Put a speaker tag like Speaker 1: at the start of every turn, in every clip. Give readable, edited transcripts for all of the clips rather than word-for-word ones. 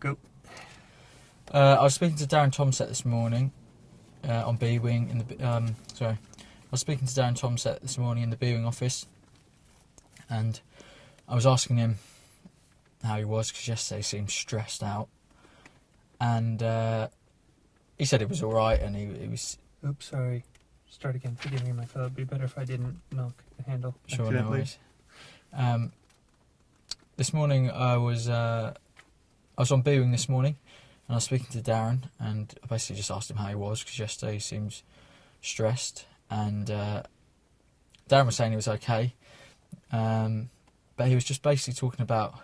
Speaker 1: Go.
Speaker 2: I was speaking to Darren Tomset this morning on B Wing in the I was speaking to Darren Tomset this morning in the B Wing office, and I was asking him how he was because yesterday he seemed stressed out, and he said it was all right, and he was.
Speaker 1: Oops, sorry. Start again. Forgive me, my fellow. It'd be better if I didn't knock the handle.
Speaker 2: Sure, no worries. This morning I was on B Wing this morning, and I was speaking to Darren, and I basically just asked him how he was because yesterday he seemed stressed, and Darren was saying he was okay, but he was just basically talking about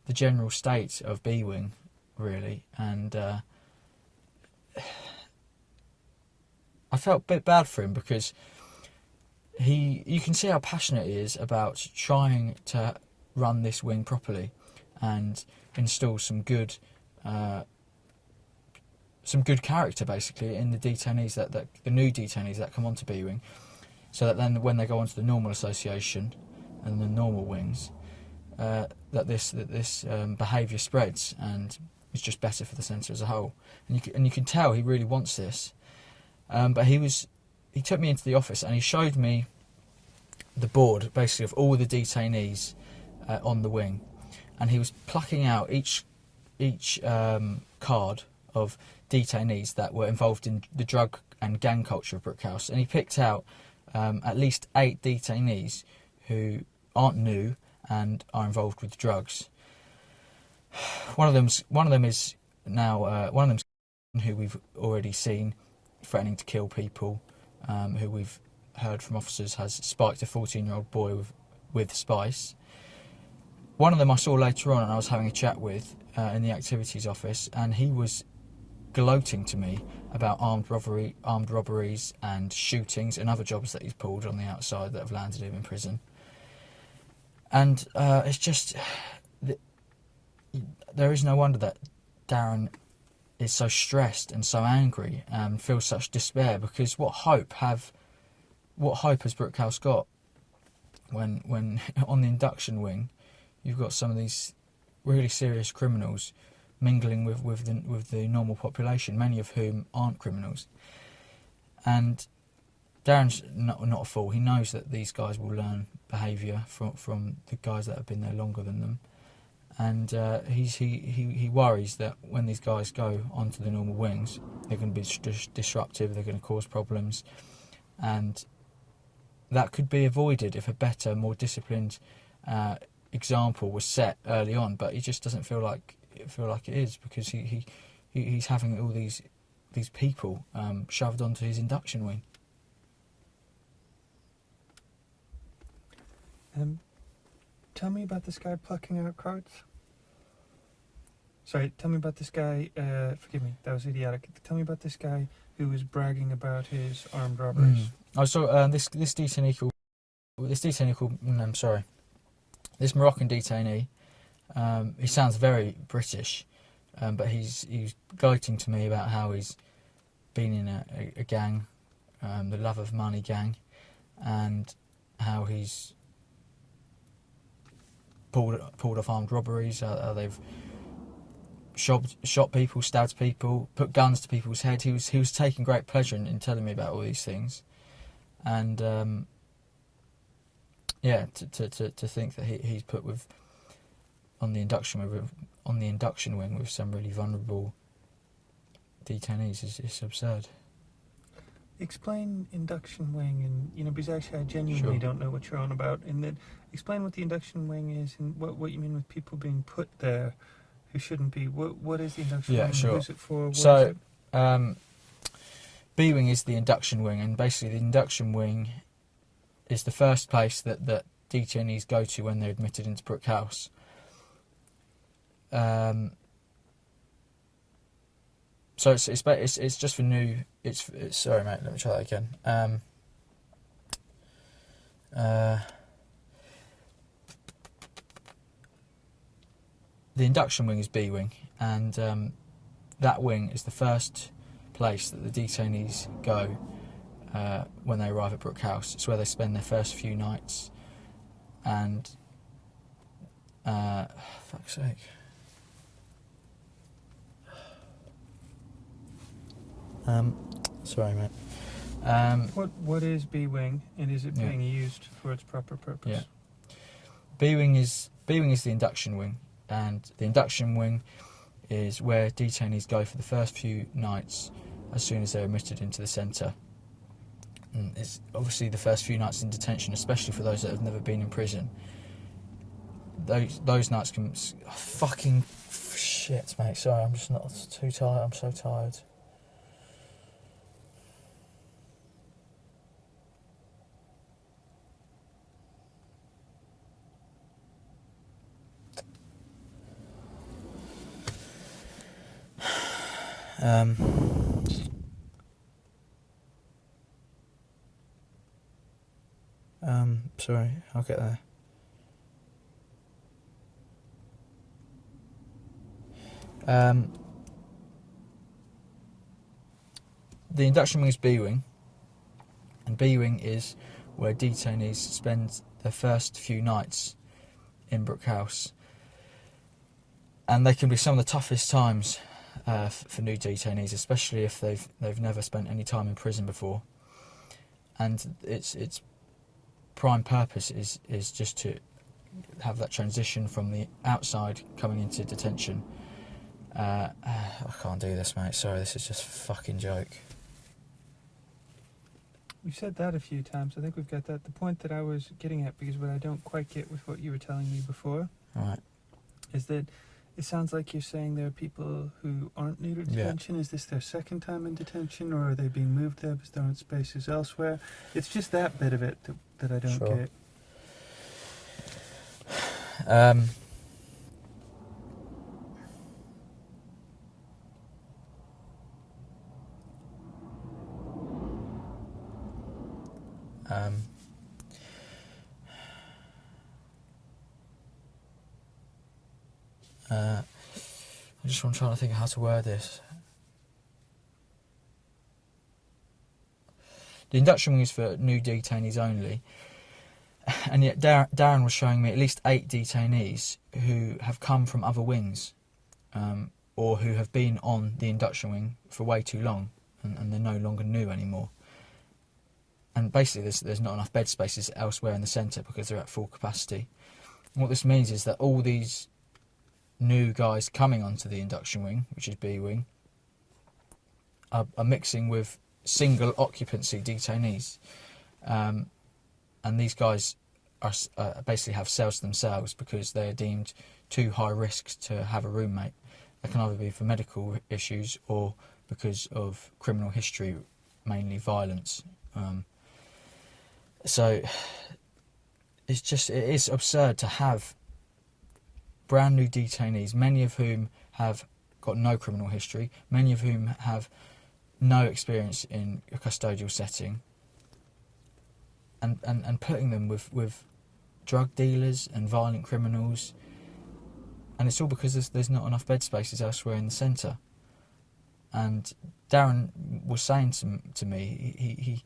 Speaker 2: the general state of B Wing, really, and I felt a bit bad for him because you can see how passionate he is about trying to run this wing properly and install some good character basically in the detainees that the new detainees that come onto B Wing, so that then when they go onto the normal association and the normal wings, that this behaviour spreads and it's just better for the centre as a whole. And you can tell he really wants this. But he took me into the office and he showed me the board basically of all the detainees on the wing, and he was plucking out each card of detainees that were involved in the drug and gang culture of Brookhouse, and he picked out at least 8 detainees who aren't new and are involved with drugs. One of them is who we've already seen threatening to kill people, who we've heard from officers has spiked a 14-year-old boy with spice. One of them I saw later on and I was having a chat with in the activities office, and he was gloating to me about armed robberies and shootings and other jobs that he's pulled on the outside that have landed him in prison. And it's just, there is no wonder that Darren is so stressed and so angry and feels such despair, because what hope has Brookhouse got when on the induction wing you've got some of these really serious criminals mingling with the normal population, many of whom aren't criminals. And Darren's not a fool. He knows that these guys will learn behaviour from the guys that have been there longer than them. And he worries that when these guys go onto the normal wings, they're going to be disruptive, they're going to cause problems, and that could be avoided if a better, more disciplined example was set early on. But he just doesn't feel like it is, because he's having all these people shoved onto his induction wing.
Speaker 1: Tell me about this guy plucking out cards. Sorry, tell me about this guy, forgive me, that was idiotic. Tell me about this guy who was bragging about his armed robberies.
Speaker 2: I saw this Moroccan detainee, he sounds very British, but he's gloating to me about how he's been in a gang, the Love of Money gang, and how he's pulled off armed robberies, how they've shot people, stabbed people, put guns to people's head. He was taking great pleasure in telling me about all these things, and to think that he's put on the induction wing with some really vulnerable detainees is absurd.
Speaker 1: Explain induction wing, and because actually I genuinely don't know what you're on about. And then explain what the induction wing is and what you mean with people being put there who shouldn't be. What is the induction wing?
Speaker 2: Sure.
Speaker 1: Who's it for?
Speaker 2: So, B Wing is the induction wing, and basically the induction wing is the first place that detainees go to when they're admitted into Brookhouse. So it's just for new. It's sorry, mate. Let me try that again. The induction wing is B Wing, and that wing is the first place that the detainees go when they arrive at Brookhouse. It's where they spend their first few nights, and fuck's sake. Sorry, mate.
Speaker 1: What is B wing, and is it
Speaker 2: Yeah.
Speaker 1: being used for its proper purpose?
Speaker 2: Yeah. B wing is the induction wing, and the induction wing is where detainees go for the first few nights as soon as they're admitted into the centre. And it's obviously the first few nights in detention, especially for those that have never been in prison. Those nights can fucking shit, mate. Sorry, I'm just not too tired. I'm so tired. Sorry, I'll get there. The induction wing is B wing, and B wing is where detainees spend their first few nights in Brook House, and they can be some of the toughest times for new detainees, especially if they've never spent any time in prison before. And its prime purpose is just to have that transition from the outside coming into detention. I can't do this, mate. Sorry, this is just a fucking joke.
Speaker 1: We've said that a few times. I think we've got that. The point that I was getting at, because what I don't quite get with what you were telling me before,
Speaker 2: Right.
Speaker 1: is that it sounds like you're saying there are people who aren't new to detention. Yeah. Is this their second time in detention, or are they being moved there because they're in spaces elsewhere? It's just that bit of it that I don't get.
Speaker 2: I'm trying to think of how to word this. The induction wing is for new detainees only, and yet Darren was showing me at least 8 detainees who have come from other wings, or who have been on the induction wing for way too long, and they're no longer new anymore. And basically there's not enough bed spaces elsewhere in the centre because they're at full capacity. And what this means is that all these new guys coming onto the induction wing, which is B wing, are mixing with single occupancy detainees, and these guys are basically have cells to themselves because they are deemed too high risk to have a roommate. They can either be for medical issues or because of criminal history, mainly violence. So it is absurd to have brand new detainees, many of whom have got no criminal history, many of whom have no experience in a custodial setting, and putting them with drug dealers and violent criminals, and it's all because there's not enough bed spaces elsewhere in the centre. And Darren was saying to me,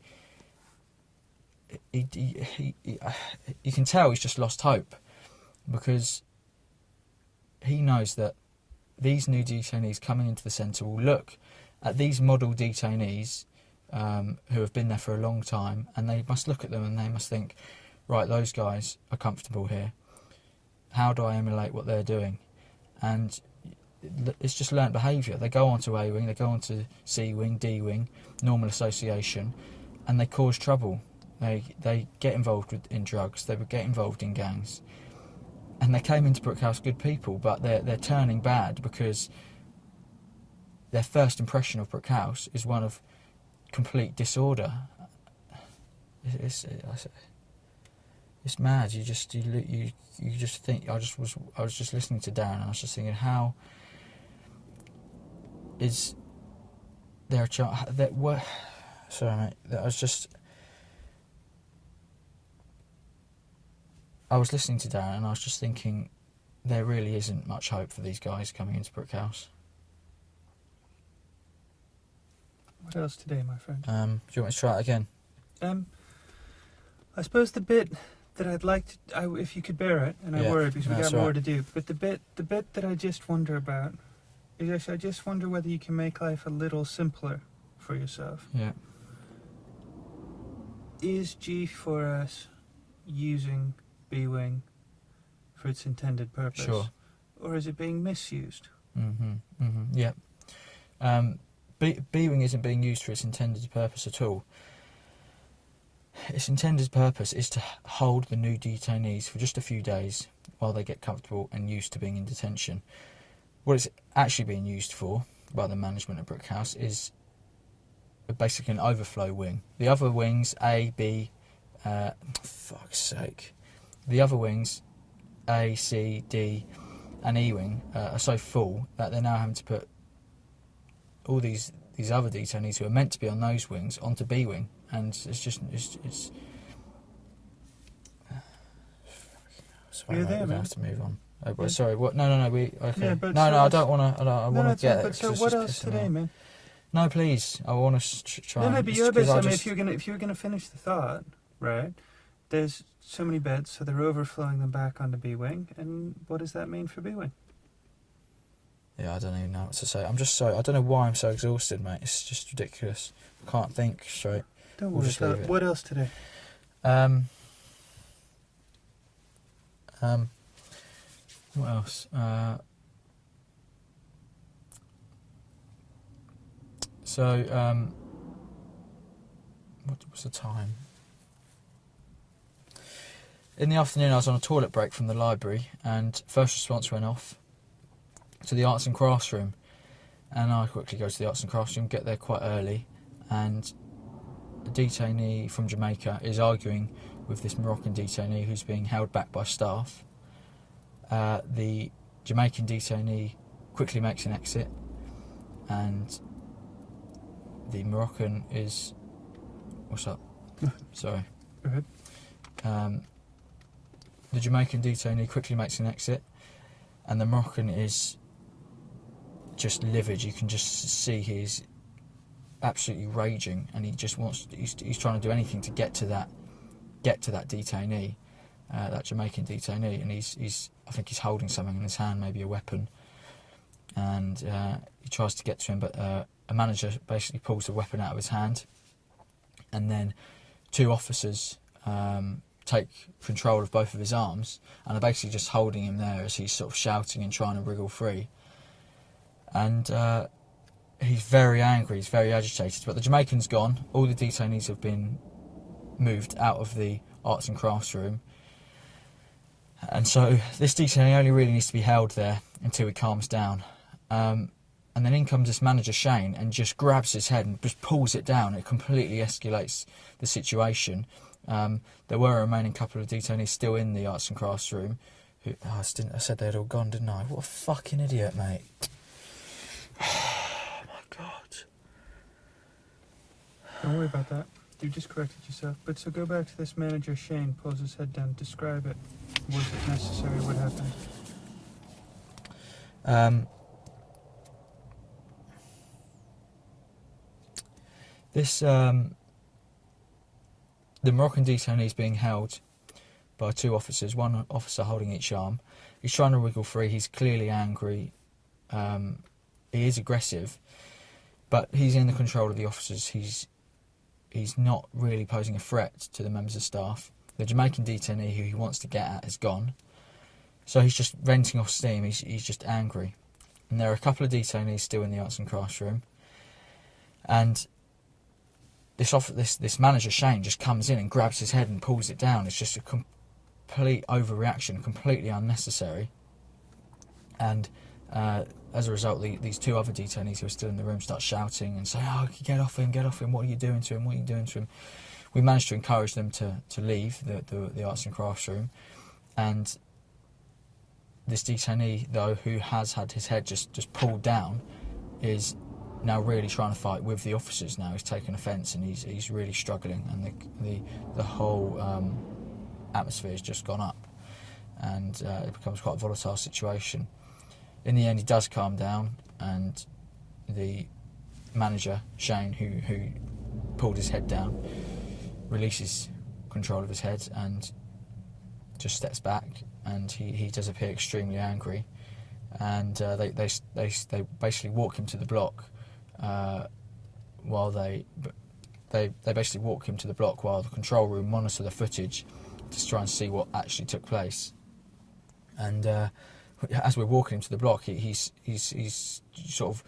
Speaker 2: you can tell he's just lost hope, because he knows that these new detainees coming into the centre will look at these model detainees who have been there for a long time, and they must look at them and they must think, right, those guys are comfortable here. How do I emulate what they're doing? And it's just learnt behaviour. They go on to A wing, they go on to C wing, D wing, normal association, and they cause trouble. They get involved in drugs, they get involved in gangs. And they came into Brook House good people, but they're turning bad because their first impression of Brook House is one of complete disorder. It's mad. You just think. I was just listening to Darren, and I was just thinking, how is there a chance that sorry, mate. I was listening to Darren and I was just thinking, there really isn't much hope for these guys coming into Brook House.
Speaker 1: What else today, my friend?
Speaker 2: Do you want me to try it again?
Speaker 1: I suppose the bit that I'd like to, if you could bear it, and I worry because we got more to do, but the bit that I just wonder about is actually, I just wonder whether you can make life a little simpler for yourself.
Speaker 2: Yeah.
Speaker 1: Is G4S using B-Wing for its intended purpose?
Speaker 2: Sure.
Speaker 1: Or is it being misused?
Speaker 2: Yeah. B-Wing isn't being used for its intended purpose at all. Its intended purpose is to hold the new detainees for just a few days while they get comfortable and used to being in detention. What it's actually being used for by the management of Brick House is basically an overflow wing. The other wings, A, B, fuck's sake. The other wings, A, C, D and E-Wing, are so full that they're now having to put all these other detainees who are meant to be on those wings onto B-Wing. And it's just, it's sorry,
Speaker 1: You're
Speaker 2: mate,
Speaker 1: there,
Speaker 2: we're going to
Speaker 1: man.
Speaker 2: have to move on. Oh,
Speaker 1: Yeah.
Speaker 2: Sorry, what? No, okay.
Speaker 1: Yeah, but
Speaker 2: no,
Speaker 1: so
Speaker 2: I don't want to. I want to get it.
Speaker 1: But so
Speaker 2: 'cause it's
Speaker 1: what
Speaker 2: just
Speaker 1: else
Speaker 2: pissing me
Speaker 1: today,
Speaker 2: off.
Speaker 1: man?
Speaker 2: No, please. I want to try.
Speaker 1: No,
Speaker 2: and,
Speaker 1: but
Speaker 2: it's
Speaker 1: you're
Speaker 2: 'cause
Speaker 1: busy. I mean,
Speaker 2: just-
Speaker 1: if you're gonna finish the thought, right? There's so many beds, so they're overflowing them back onto B-Wing, and what does that mean for B-Wing?
Speaker 2: Yeah, I don't even know what to say. I'm just so. I don't know why I'm so exhausted, mate. It's just ridiculous. I can't think straight.
Speaker 1: Don't
Speaker 2: We'll
Speaker 1: worry
Speaker 2: just
Speaker 1: about
Speaker 2: leave
Speaker 1: it.
Speaker 2: it.
Speaker 1: What else today?
Speaker 2: What else? What was the time? In the afternoon, I was on a toilet break from the library, and first response went off to the arts and crafts room. And I quickly go to the arts and crafts room, get there quite early, and a detainee from Jamaica is arguing with this Moroccan detainee who's being held back by staff. The Jamaican detainee quickly makes an exit, and the Moroccan is... What's up? Sorry.
Speaker 1: Go ahead.
Speaker 2: The Jamaican detainee quickly makes an exit, and the Moroccan is just livid. You can just see he's absolutely raging, and he just wants. He's trying to do anything to get to that detainee, that Jamaican detainee, and he's. I think he's holding something in his hand, maybe a weapon, and he tries to get to him, but a manager basically pulls the weapon out of his hand, and then two officers take control of both of his arms and are basically just holding him there as he's sort of shouting and trying to wriggle free. And he's very angry, he's very agitated, but the Jamaican's gone. All the detainees have been moved out of the arts and crafts room, and so this detainee only really needs to be held there until he calms down. And then in comes this manager Shane and just grabs his head and just pulls it down. It completely escalates the situation. There were a remaining couple of detainees still in the arts and crafts room. I said they had all gone, didn't I? What a fucking idiot, mate. Oh my God.
Speaker 1: Don't worry about that. You just corrected yourself. But so go back to this manager Shane, pulls his head down, describe it. Was it necessary? What happened?
Speaker 2: The Moroccan detainee is being held by two officers, one officer holding each arm. He's trying to wriggle free, he's clearly angry, he is aggressive, but he's in the control of the officers. He's not really posing a threat to the members of staff. The Jamaican detainee who he wants to get at is gone, so he's just venting off steam. He's just angry, and there are a couple of detainees still in the arts and crafts room, and this manager Shane just comes in and grabs his head and pulls it down. It's just a complete overreaction, completely unnecessary, and as a result, these two other detainees who are still in the room start shouting and saying, "Oh, get off him, what are you doing to him, what are you doing to him?" We managed to encourage them to leave the arts and crafts room, and this detainee, though, who has had his head just pulled down, is now really trying to fight with the officers. Now he's taken offence and he's really struggling, and the whole atmosphere has just gone up, and it becomes quite a volatile situation. In the end, he does calm down, and the manager Shane, who pulled his head down, releases control of his head and just steps back, and he does appear extremely angry, and they basically walk him to the block while they basically walk him to the block while the control room monitor the footage to try and see what actually took place. And as we're walking him to the block, he's sort of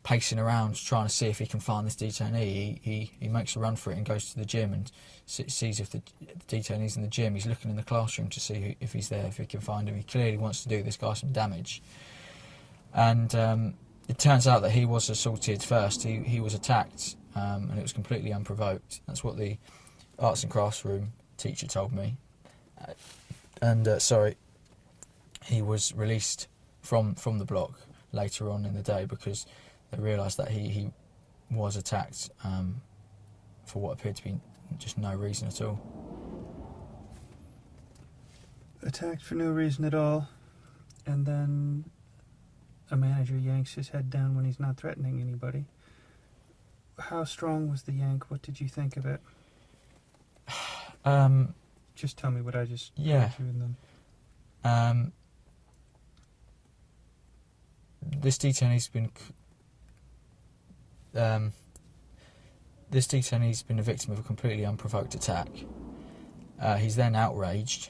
Speaker 2: pacing around trying to see if he can find this detainee. He makes a run for it and goes to the gym and sees if the detainee's in the gym. He's looking in the classroom to see if he's there, if he can find him. He clearly wants to do this guy some damage. And it turns out that he was assaulted first. He was attacked, and it was completely unprovoked. That's what the arts and crafts room teacher told me. He was released from the block later on in the day because they realised that he was attacked for what appeared to be just no reason at all.
Speaker 1: Attacked for no reason at all, and then a manager yanks his head down when he's not threatening anybody. How strong was the yank? What did you think of it? Just tell me what I just told you and then.
Speaker 2: This detainee's been a victim of a completely unprovoked attack. He's then outraged,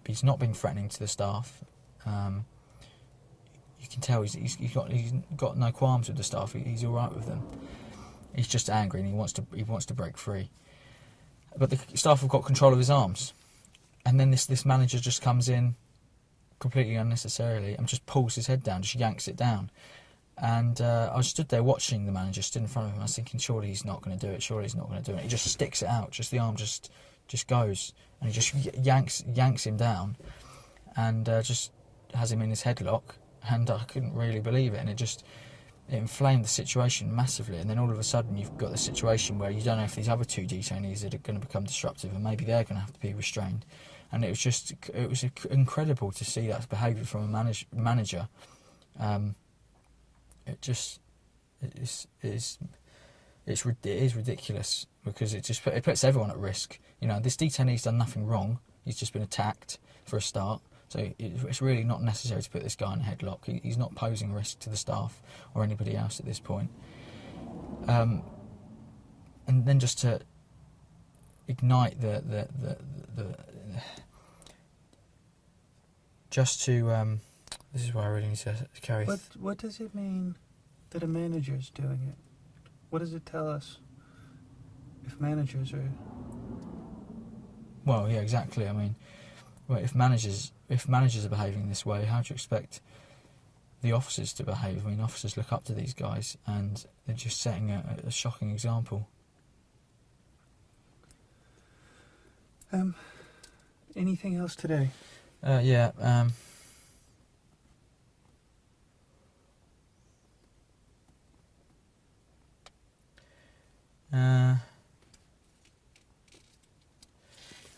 Speaker 2: but he's not been threatening to the staff. You can tell he's got no qualms with the staff. He's all right with them. He's just angry and he wants to break free. But the staff have got control of his arms, and then this manager just comes in completely unnecessarily and just pulls his head down, just yanks it down. And I stood there watching the manager, stood in front of him. I was thinking, surely he's not going to do it. Surely he's not going to do it. He just sticks it out. Just the arm just goes, and he just yanks him down, and just has him in his headlock. And I couldn't really believe it, and it inflamed the situation massively. And then all of a sudden, you've got the situation where you don't know if these other two detainees are going to become disruptive, and maybe they're going to have to be restrained. And it was incredible to see that behaviour from a manager. It is ridiculous because it puts everyone at risk. You know, this detainee's done nothing wrong. He's just been attacked for a start. So it's really not necessary to put this guy in a headlock. He's not posing a risk to the staff or anybody else at this point. And then just to ignite this is why I really need to carry.
Speaker 1: What does it mean that a manager's doing it? What does it tell us if managers are?
Speaker 2: Well, yeah, exactly. I mean, if managers are behaving this way, how do you expect the officers to behave? I mean, officers look up to these guys, and they're just setting a shocking example.
Speaker 1: Anything else today?
Speaker 2: Yeah.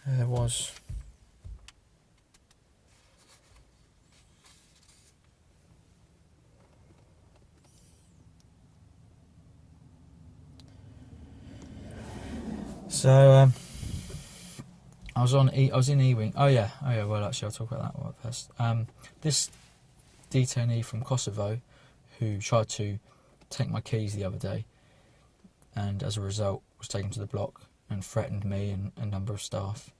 Speaker 2: There was. So I was in E-Wing. Oh yeah. Well, actually, I'll talk about that one first. This detainee from Kosovo, who tried to take my keys the other day, and as a result was taken to the block and threatened me and a number of staff.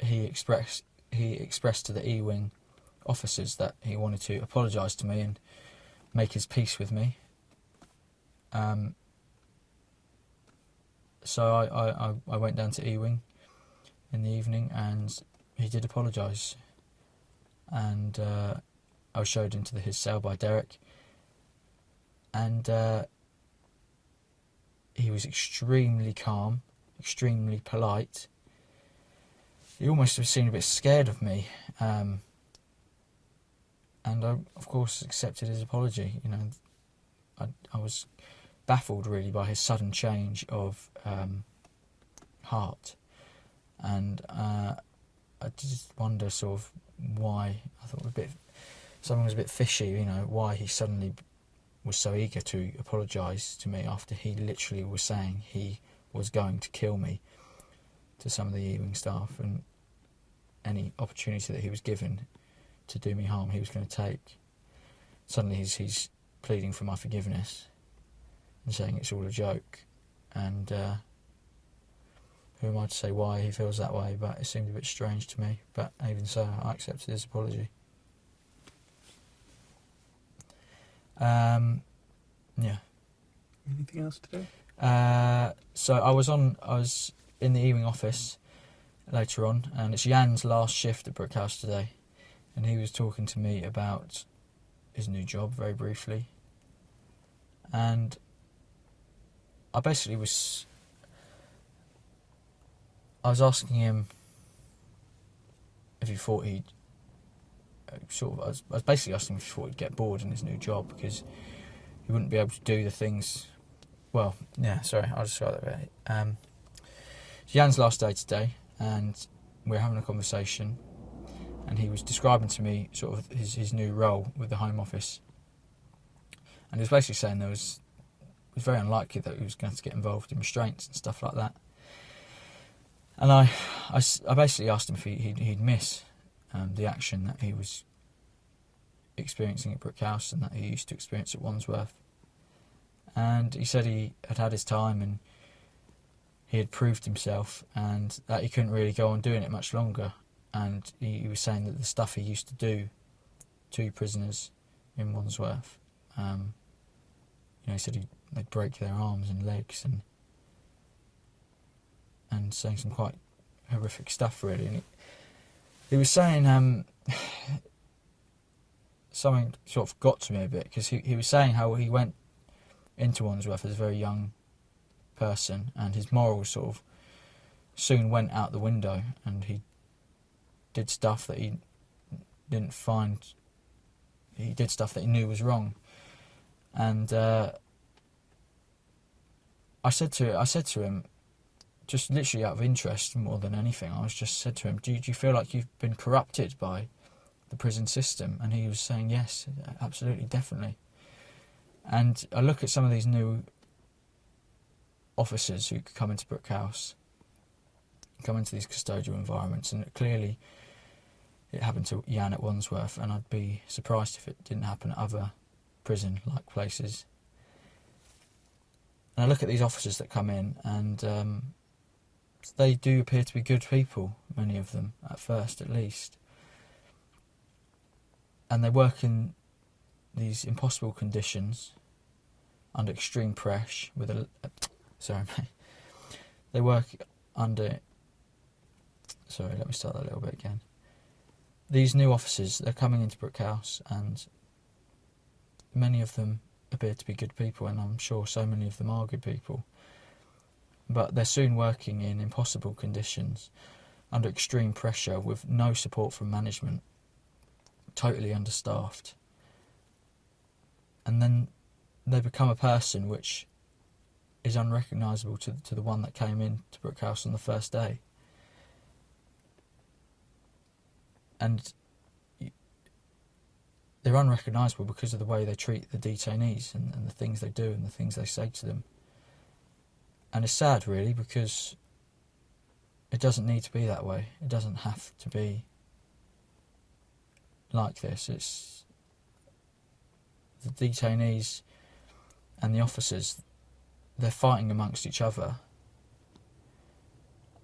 Speaker 2: He expressed to the E-Wing officers that he wanted to apologise to me and make his peace with me. So I went down to E-Wing in the evening, and he did apologise. And I was showed into his cell by Derek, and he was extremely calm, extremely polite. He almost seemed a bit scared of me, and I, of course, accepted his apology. You know, I was baffled really by his sudden change of heart, and I just wonder sort of why. I thought something was a bit fishy. You know, why he suddenly was so eager to apologise to me after he literally was saying he was going to kill me to some of the E-Wing staff, and any opportunity that he was given to do me harm he was going to take. Suddenly he's pleading for my forgiveness and saying it's all a joke. And who am I to say why he feels that way? But it seemed a bit strange to me. But even so, I accepted his apology. Yeah.
Speaker 1: Anything else today?
Speaker 2: So I was in the evening office later on, and it's Jan's last shift at Brookhouse today, and he was talking to me about his new job very briefly, and I basically was asking him if he thought he'd I was basically asking him if he thought he'd get bored in his new job because he wouldn't be able to do the things. Well, yeah, sorry, I'll just go that way. It's Jan's last day today, and we're having a conversation, and he was describing to me sort of his new role with the Home Office, and he was basically saying it was very unlikely that he was going to get involved in restraints and stuff like that. And I basically asked him if he'd miss the action that he was experiencing at Brookhouse and that he used to experience at Wandsworth. And he said he had had his time and he had proved himself and that he couldn't really go on doing it much longer. And he was saying that the stuff he used to do to prisoners in Wandsworth, he said they'd break their arms and legs and saying some quite horrific stuff, really. And he was saying something sort of got to me a bit, because he was saying how he went into Wandsworth as a very young person and his morals sort of soon went out the window, and he did stuff that he didn't find, he did stuff that he knew was wrong. And I said to him, just literally out of interest more than anything, I said to him, do you feel like you've been corrupted by the prison system? And he was saying, yes, absolutely, definitely. And I look at some of these new officers who come into Brookhouse, come into these custodial environments, and clearly it happened to Jan at Wandsworth, and I'd be surprised if it didn't happen at other prison-like places. And I look at these officers that come in, and they do appear to be good people, many of them, at first at least. And they work in these impossible conditions, under extreme pressure, they work under... Sorry, let me start that a little bit again. These new officers, they're coming into Brookhouse, and many of them appear to be good people, and I'm sure so many of them are good people. But they're soon working in impossible conditions, under extreme pressure, with no support from management, totally understaffed. And then they become a person which is unrecognisable to the one that came in to Brookhouse on the first day. And they're unrecognisable because of the way they treat the detainees and the things they do and the things they say to them. And it's sad, really, because it doesn't need to be that way. It doesn't have to be like this. It's the detainees and the officers, they're fighting amongst each other.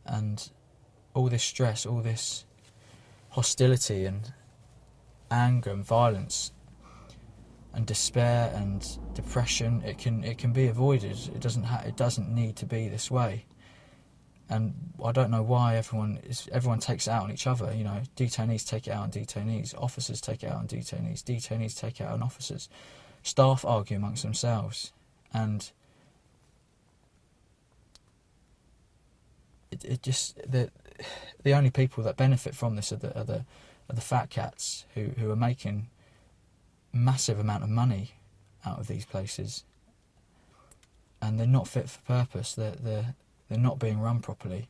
Speaker 2: And all this stress, all this hostility and anger and violence and despair and depression, it can be avoided. It doesn't need to be this way. And I don't know why everyone takes it out on each other. Detainees take it out on detainees, officers take it out on detainees take it out on officers, staff argue amongst themselves, and it just the only people that benefit from this are the fat cats who are making massive amount of money out of these places, and they're not fit for purpose. They're not being run properly,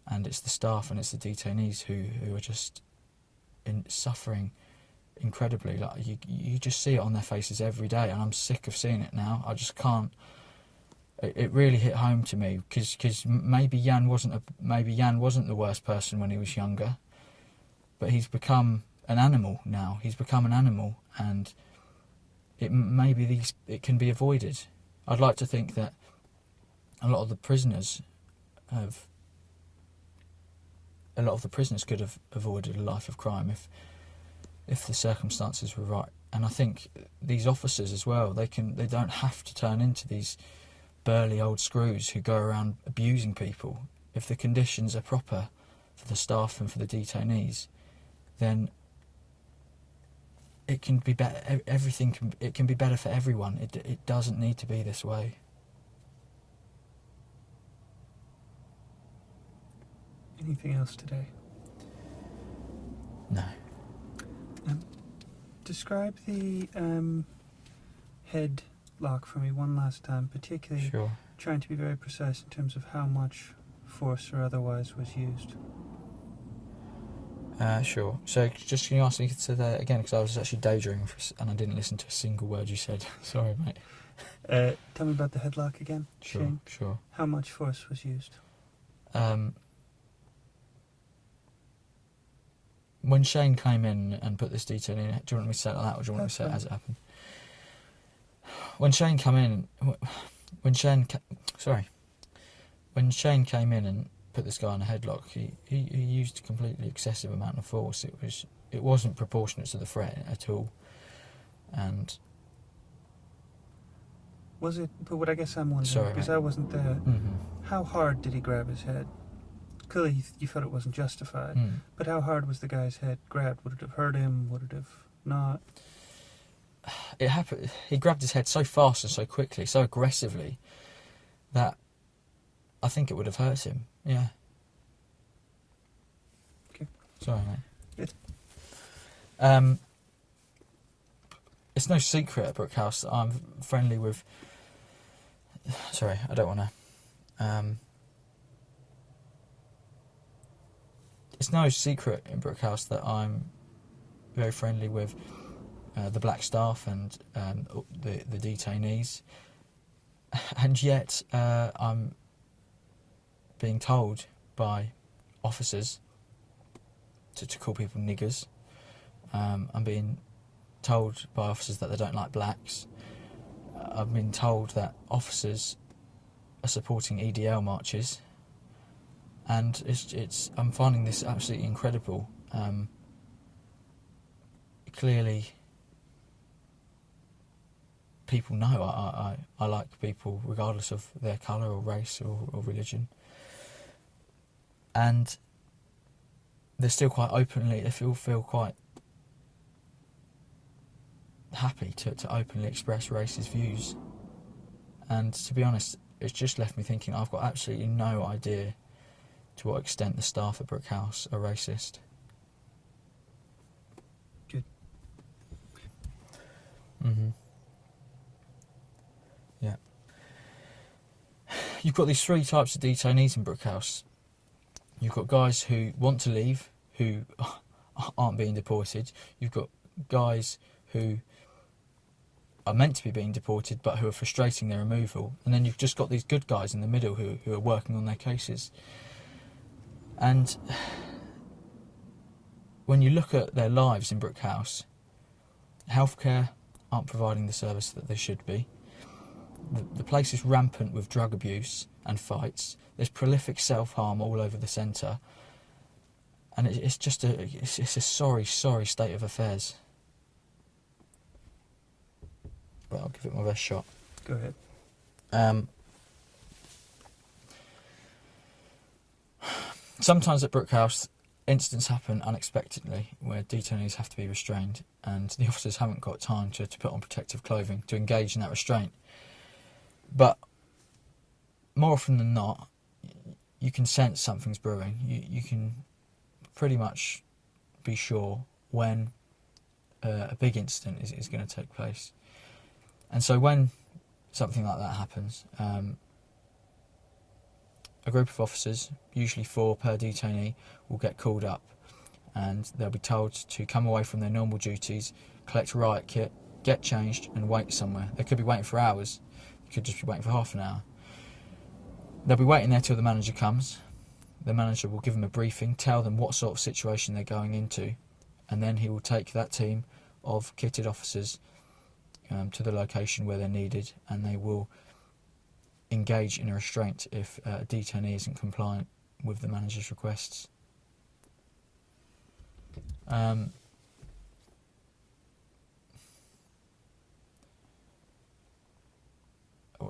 Speaker 2: and it's the staff and it's the detainees who are just suffering incredibly. Like you just see it on their faces every day, and I'm sick of seeing it now. I just can't. It really hit home to me because maybe Jan wasn't the worst person when he was younger, but he's become an animal now. He's become an animal, and maybe it can be avoided. I'd like to think that a lot of the prisoners could have avoided a life of crime if the circumstances were right. And I think these officers as well, they don't have to turn into these burly old screws who go around abusing people. If the conditions are proper for the staff and for the detainees, then it can be better. It can be better for everyone. It doesn't need to be this way.
Speaker 1: Anything else today?
Speaker 2: No.
Speaker 1: Describe the head lock for me one last time, particularly
Speaker 2: Sure.
Speaker 1: trying to be very precise in terms of how much force or otherwise was used.
Speaker 2: Sure. So just can you ask me to say that again, because I was actually daydreaming and I didn't listen to a single word you said. Sorry, mate.
Speaker 1: Tell me about the headlock again,
Speaker 2: Sure.
Speaker 1: Shane.
Speaker 2: Sure.
Speaker 1: How much force was used?
Speaker 2: When Shane came in and put this detail in, do you want me to say it like that, or do you want me to say it as it happened? When Shane came in and put this guy in a headlock, he used a completely excessive amount of force. It wasn't proportionate to the threat at all, and
Speaker 1: was it? But what I guess I'm wondering,
Speaker 2: Sorry,
Speaker 1: because
Speaker 2: mate.
Speaker 1: I wasn't there,
Speaker 2: mm-hmm.
Speaker 1: how hard did he grab his head? Clearly, you felt it wasn't justified.
Speaker 2: mm.
Speaker 1: But how hard was the guy's head grabbed? Would it have hurt him? Would it have not?
Speaker 2: It happened. He grabbed his head so fast and so quickly, so aggressively, that I think it would have hurt him. Yeah.
Speaker 1: Okay.
Speaker 2: Sorry, mate.
Speaker 1: Good.
Speaker 2: It's no secret at Brookhouse that I'm friendly with. Sorry, I don't want to. It's no secret in Brookhouse that I'm very friendly with the black staff and the detainees, and yet I'm being told by officers to call people niggers. I'm being told by officers that they don't like blacks. I've been told that officers are supporting EDL marches, and I'm finding this absolutely incredible. Clearly, people know I like people regardless of their colour or race or religion, and they're still quite openly. They feel quite happy to openly express racist views, and to be honest, it's just left me thinking I've got absolutely no idea to what extent the staff at Brookhouse are racist.
Speaker 1: Good.
Speaker 2: Mm-hmm. Yeah. You've got these three types of detainees in Brookhouse. You've got guys who want to leave, who aren't being deported. You've got guys who are meant to be being deported but who are frustrating their removal. And then you've just got these good guys in the middle who are working on their cases. And when you look at their lives in Brookhouse, healthcare aren't providing the service that they should be. The place is rampant with drug abuse and fights. There's prolific self-harm all over the centre. And it's just a sorry state of affairs. But I'll give it my best shot.
Speaker 1: Go ahead.
Speaker 2: Sometimes at Brookhouse, incidents happen unexpectedly where detainees have to be restrained, and the officers haven't got time to put on protective clothing to engage in that restraint. But more often than not, you can sense something's brewing. You can pretty much be sure when a big incident is going to take place. And so when something like that happens, a group of officers, usually 4 per detainee, will get called up, and they'll be told to come away from their normal duties, collect riot kit, get changed and wait somewhere. They could be waiting for hours, they could just be waiting for half an hour. They'll be waiting there till the manager comes. The manager will give them a briefing, tell them what sort of situation they're going into, and then he will take that team of kitted officers to the location where they're needed, and they will engage in a restraint if a detainee isn't compliant with the manager's requests. How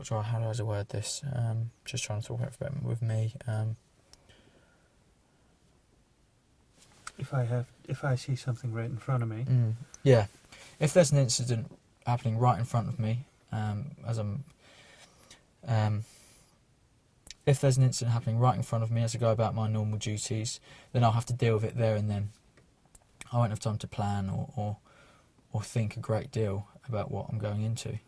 Speaker 2: do I word this? Just trying to talk about it with me.
Speaker 1: If I see something right in front of me,
Speaker 2: yeah, if there's an incident happening right in front of me, if there's an incident happening right in front of me as I go about my normal duties, then I'll have to deal with it there and then. I won't have time to plan or think a great deal about what I'm going into.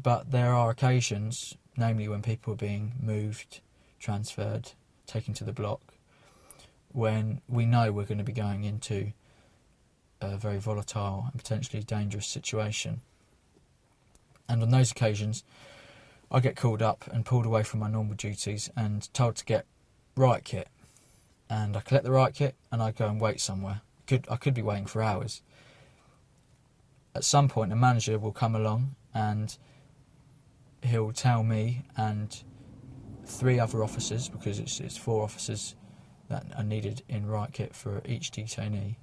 Speaker 2: But there are occasions, namely when people are being moved, transferred, taken to the block, when we know we're going to be going into a very volatile and potentially dangerous situation. And on those occasions, I get called up and pulled away from my normal duties and told to get riot kit. And I collect the riot kit and I go and wait somewhere. I could be waiting for hours. At some point, a manager will come along and he'll tell me and 3 other officers, because it's 4 officers that are needed in riot kit for each detainee,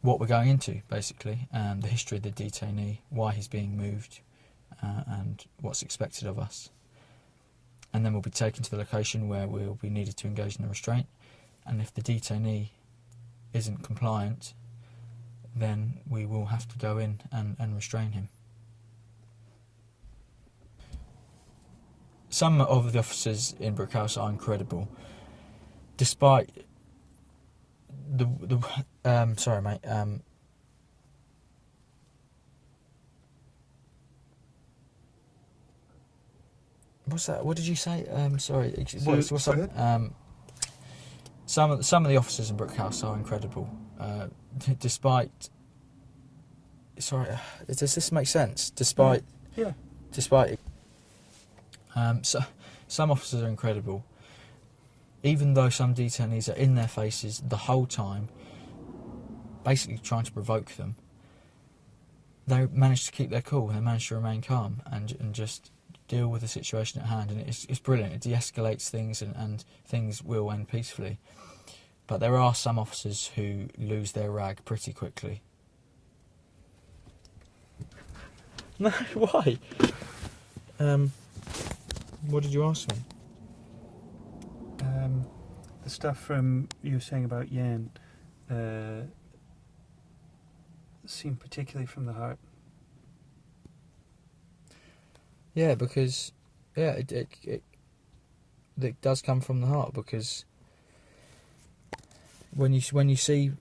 Speaker 2: what we're going into, basically, the history of the detainee, why he's being moved, and what's expected of us. And then we'll be taken to the location where we'll be needed to engage in the restraint, and if the detainee isn't compliant, then we will have to go in and restrain him. Some of the officers in Brookhouse are incredible, despite sorry mate, what's that? What did you say? Sorry, what's up? Some of the officers in Brookhouse are incredible, despite. Sorry, does this make sense? Despite.
Speaker 1: Yeah.
Speaker 2: Despite. So some officers are incredible, even though some detainees are in their faces the whole time, basically trying to provoke them. They manage to keep their cool. They manage to remain calm and just deal with the situation at hand, and it's brilliant. It de-escalates things, and things will end peacefully. But there are some officers who lose their rag pretty quickly. No, why? What did you ask me?
Speaker 1: The stuff from you were saying about Yan seemed particularly from the heart.
Speaker 2: Yeah, because it does come from the heart, because when you see.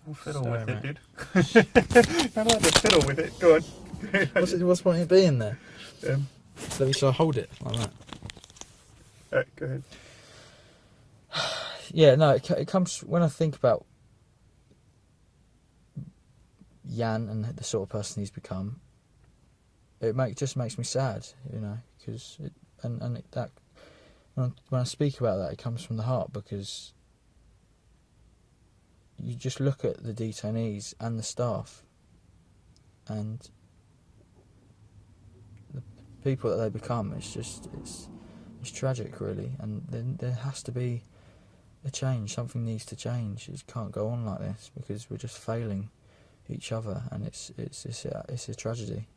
Speaker 1: Don't fiddle
Speaker 2: Sorry,
Speaker 1: with
Speaker 2: mate.
Speaker 1: it, dude. Not allowed to fiddle with it. Go on.
Speaker 2: What's the point of being there? Let me try hold it like that.
Speaker 1: Alright, go ahead.
Speaker 2: Yeah, no, it comes when I think about Jan and the sort of person he's become. Just makes me sad, because when I speak about that, it comes from the heart, because you just look at the detainees and the staff and the people that they become. It's tragic, really, and then there has to be a change. Something needs to change. It can't go on like this, because we're just failing each other, and it's a tragedy.